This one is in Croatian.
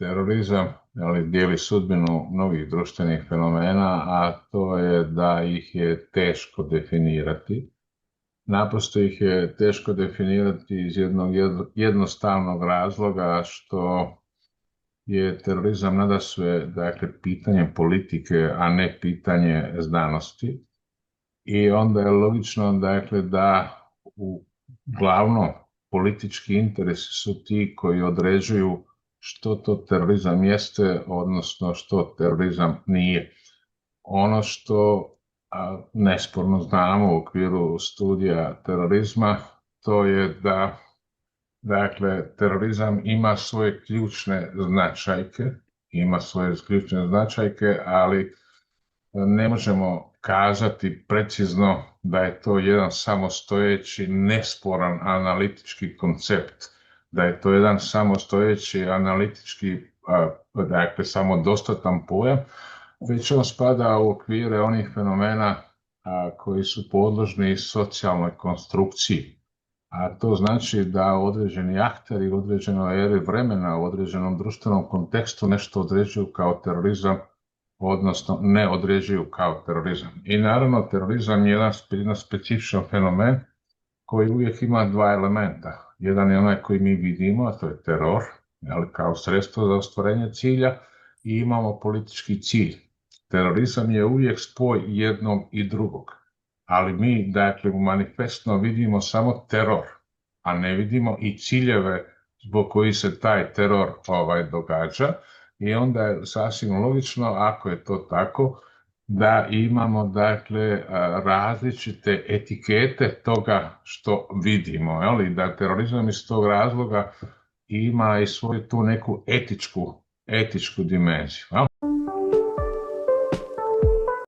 Terorizam dijeli sudbinu mnogih društvenih fenomena, a to je da ih je teško definirati. Naprosto ih je teško definirati iz jednog jednostavnog razloga što je terorizam nadasve, dakle, pitanje politike, a ne pitanje znanosti. I onda je logično, dakle, da uglavnom politički interesi su ti koji određuju što to terorizam jeste, odnosno što terorizam nije. Ono što nesporno znamo u okviru studija terorizma, to je da, dakle, terorizam ima svoje ključne značajke, ali ne možemo kazati precizno da je to jedan samostojeći, nesporan analitički koncept, da je to jedan samostojeći analitički, dakle, samodostatan pojam, već on spada u okvire onih fenomena koji su podložni socijalnoj konstrukciji. A to znači da određeni akteri u određenoj eri vremena, u određenom društvenom kontekstu nešto određuju kao terorizam, odnosno ne određuju kao terorizam. I naravno, terorizam je jedan specifičan fenomen koji uvijek ima dva elementa. Jedan je onaj koji mi vidimo, a to je teror, ali kao sredstvo za ostvarenje cilja, i imamo politički cilj. Terorizam je uvijek spoj jednog i drugog, ali mi, dakle, manifestno vidimo samo teror, a ne vidimo i ciljeve zbog kojih se taj teror događa. I onda je sasvim logično, ako je to tako, da imamo, dakle, različite etikete toga što vidimo, ali da terorizam iz tog razloga ima i svoju tu neku etičku dimenziju.